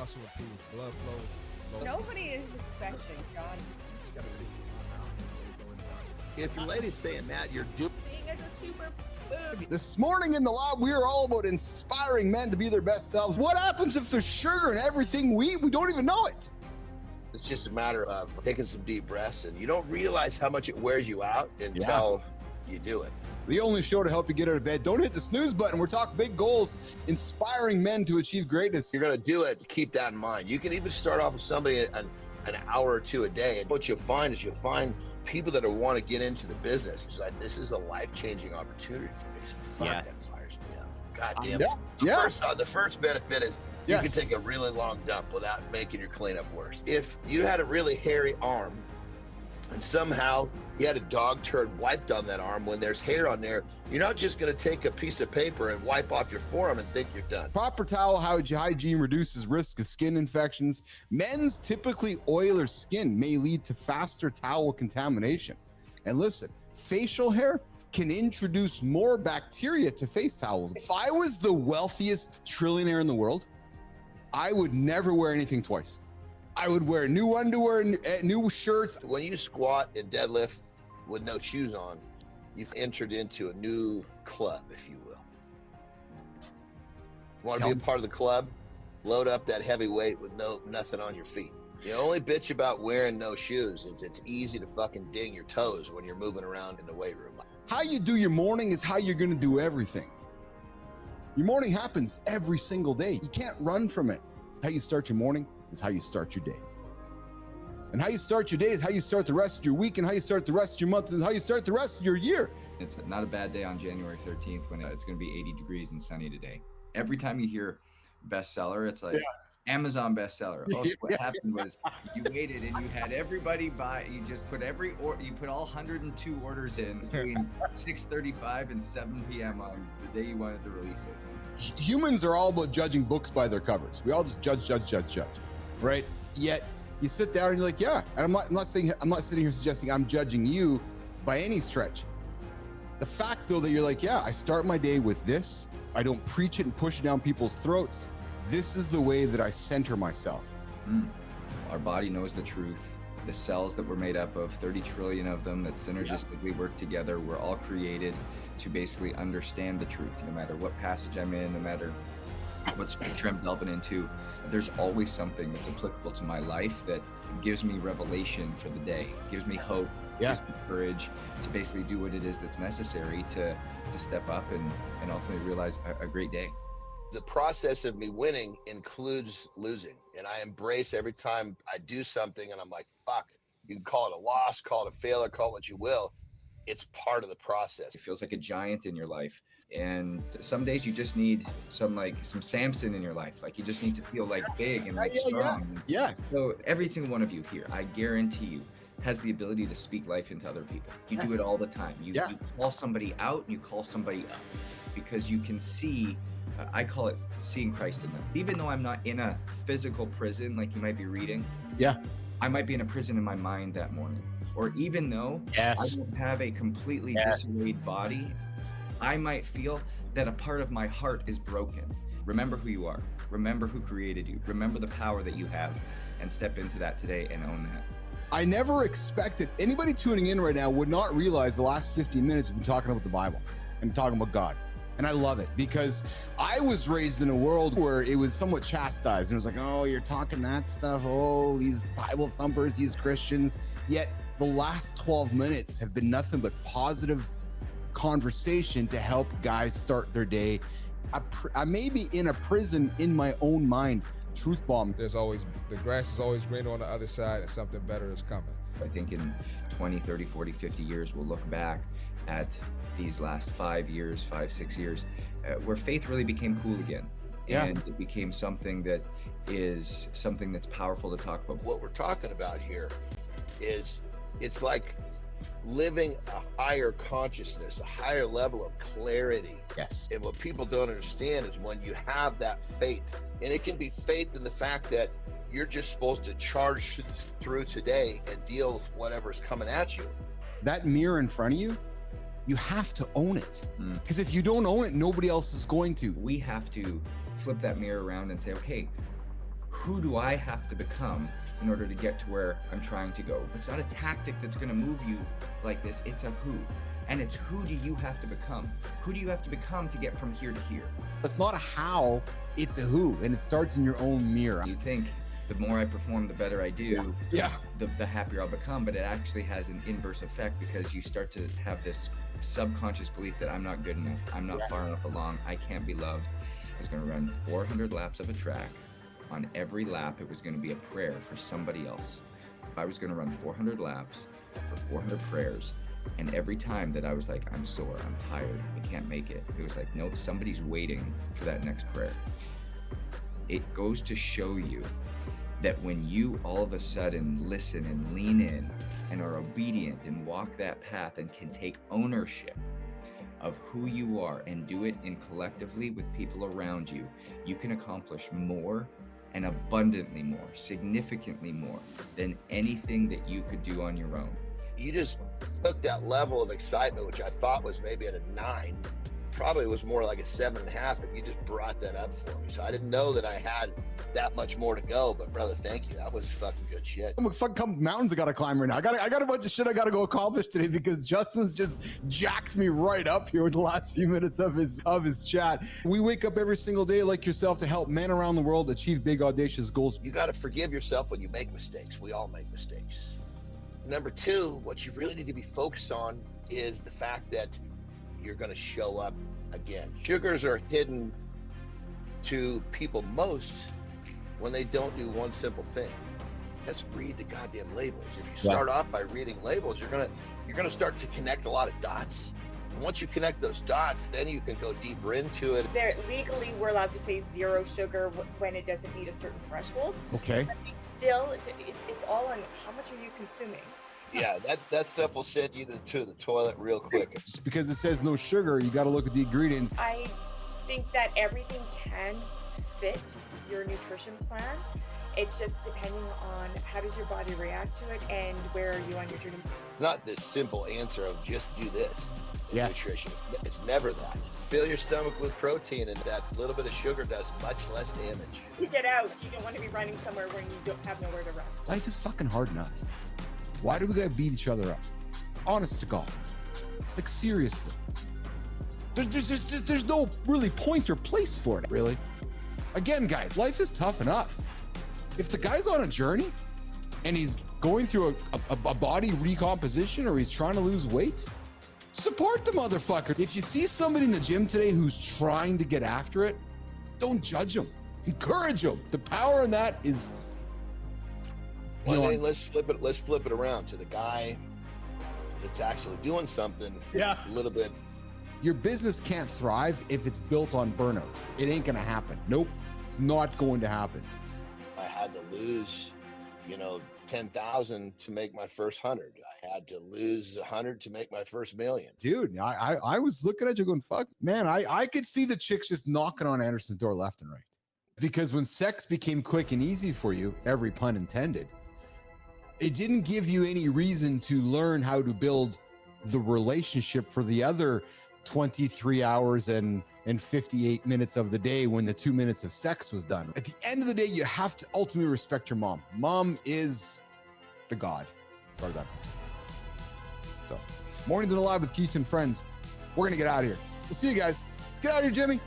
muscle improves, blood flow. Nobody is expecting John. If your lady's saying that, you're duped. Being as a super food. This morning in the lab, we are all about inspiring men to be their best selves. What happens if there's sugar in everything we eat? We don't even know it. It's just a matter of taking some deep breaths, and you don't realize how much it wears you out until you do it. The only show to help you get out of bed. Don't hit the snooze button. We're talking big goals, inspiring men to achieve greatness. If you're going to do it, keep that in mind. You can even start off with somebody an hour or two a day. And what you'll find is people that want to get into the business. It's like, this is a life-changing opportunity for me. So fuck, that fires me up. God damn it. The first benefit is you can take a really long dump without making your cleanup worse. If you had a really hairy arm and somehow you had a dog turd wiped on that arm when there's hair on there, you're not just going to take a piece of paper and wipe off your forearm and think you're done. Proper towel hygiene reduces risk of skin infections. Men's typically oilier skin may lead to faster towel contamination. And listen, facial hair can introduce more bacteria to face towels. If I was the wealthiest trillionaire in the world, I would never wear anything twice. I would wear new underwear, new shirts. When you squat and deadlift with no shoes on, you've entered into a new club, if you will. Want to be a part of the club? Load up that heavy weight with nothing on your feet. The only bitch about wearing no shoes is it's easy to fucking ding your toes when you're moving around in the weight room. How you do your morning is how you're going to do everything. Your morning happens every single day. You can't run from it. How you start your morning is how you start your day. And how you start your day is how you start the rest of your week, and how you start the rest of your month, and how you start the rest of your year. It's not a bad day on January 13th when it's going to be 80 degrees and sunny today. Every time you hear bestseller, it's like Amazon bestseller. Also, what happened was you waited and you had everybody buy. You just put you put all 102 orders in between 6:35 and 7 p.m. on the day you wanted to release it. Humans are all about judging books by their covers. We all just judge, right? Yet you sit down and you're like, yeah. And I'm not sitting here suggesting I'm judging you by any stretch. The fact though that you're like, yeah, I start my day with this. I don't preach it and push it down people's throats. This is the way that I center myself. Our body knows the truth. The cells that we're made up of, 30 trillion of them that synergistically work together, we're all created to basically understand the truth. No matter what passage I'm in, no matter what scripture I'm delving into, there's always something that's applicable to my life that gives me revelation for the day, gives me hope, gives me courage to basically do what it is that's necessary to step up and ultimately realize a great day. The process of me winning includes losing, and I embrace every time I do something and I'm like, fuck, you can call it a loss, call it a failure, call it what you will. It's part of the process. It feels like a giant in your life. And some days you just need some Samson in your life. Like you just need to feel like big and like strong. Yes. So every single one of you here, I guarantee you, has the ability to speak life into other people. You do it all the time. You call somebody out and you call somebody up because you can see, I call it seeing Christ in them. Even though I'm not in a physical prison like you might be reading, I might be in a prison in my mind that morning. Or even though I don't have a completely disarrayed body, I might feel that a part of my heart is broken. Remember who you are. Remember who created you. Remember the power that you have and step into that today and own that. I never expected anybody tuning in right now would not realize the last 15 minutes we've been talking about the Bible and talking about God. And I love it because I was raised in a world where it was somewhat chastised. And it was like, oh, you're talking that stuff. Oh, these Bible thumpers, these Christians. Yet the last 12 minutes have been nothing but positive conversation to help guys start their day. I may be in a prison in my own mind. Truth bomb. The grass is always greener on the other side and something better is coming. I think in 20, 30, 40, 50 years, we'll look back at these last 5 years, 6 years, where faith really became cool again. And it became something that is something that's powerful to talk about. What we're talking about here is it's like living a higher consciousness, a higher level of clarity. Yes. And what people don't understand is when you have that faith, and it can be faith in the fact that you're just supposed to charge through today and deal with whatever's coming at you. That mirror in front of you, you have to own it. Because if you don't own it, nobody else is going to. We have to flip that mirror around and say, okay, who do I have to become in order to get to where I'm trying to go? It's not a tactic that's going to move you like this. It's a who. And it's who do you have to become? Who do you have to become to get from here to here? It's not a how, it's a who. And it starts in your own mirror. You think the more I perform, the better I do, Yeah. the happier I'll become. But it actually has an inverse effect, because you start to have this subconscious belief that I'm not good enough. I'm not far enough along. I can't be loved. I was going to run 400 laps of a track. On every lap, it was going to be a prayer for somebody else. I was going to run 400 laps for 400 prayers. And every time that I was like, I'm sore, I'm tired, I can't make it, it was like, nope, somebody's waiting for that next prayer. It goes to show you that when you all of a sudden listen and lean in and are obedient and walk that path and can take ownership of who you are and do it in collectively with people around you, you can accomplish more and abundantly more, significantly more than anything that you could do on your own. You just took that level of excitement, which I thought was maybe at a 9, probably was more like a 7.5, and you just brought that up for me. So I didn't know that I had that much more to go, but brother, thank you. That was fucking good shit. I'm a fucking mountains I gotta climb right now. I got a bunch of shit I gotta go accomplish today, because Justin's just jacked me right up here with the last few minutes of his chat. We wake up every single day like yourself to help men around the world achieve big, audacious goals. You got to forgive yourself when you make mistakes. We all make mistakes. Number 2, what you really need to be focused on is the fact that you're going to show up again. Sugars are hidden to people most when they don't do one simple thing. Just read the goddamn labels. If you start off by reading labels, you're gonna start to connect a lot of dots. And once you connect those dots, then you can go deeper into it. Legally, we're allowed to say 0 sugar when it doesn't meet a certain threshold. Okay. But still, it's all on how much are you consuming. Yeah, that stuff will send you to the toilet real quick. Just because it says no sugar, you got to look at the ingredients. I think that everything can fit your nutrition plan. It's just depending on how does your body react to it and where are you on your journey. It's not this simple answer of just do this in Yes. nutrition. It's never that. Fill your stomach with protein, and that little bit of sugar does much less damage. You get out. You don't want to be running somewhere where you don't have nowhere to run. Life is fucking hard enough. Why do we gotta beat each other up? Honest to God. Like, seriously. There's no really point or place for it, really. Again, guys, life is tough enough. If the guy's on a journey and he's going through a body recomposition, or he's trying to lose weight, support the motherfucker. If you see somebody in the gym today who's trying to get after it, don't judge him. Encourage him. The power in that is... Well, I mean, let's flip it around to the guy that's actually doing something a little bit. Your business can't thrive if it's built on burnout. It ain't gonna happen. Nope, it's not going to happen. I had to lose, 10,000 to make my first 100. I had to lose 100 to make my first million. Dude, I was looking at you going, fuck, man, I could see the chicks just knocking on Anderson's door left and right. Because when sex became quick and easy for you, every pun intended, it didn't give you any reason to learn how to build the relationship for the other 23 hours and 58 minutes of the day when the 2 minutes of sex was done. At the end of the day, you have to ultimately respect your mom. Mom is the God, as far as I'm concerned. So, Mornings and Alive with Keith and friends. We're going to get out of here. We'll see you guys. Let's get out of here, Jimmy.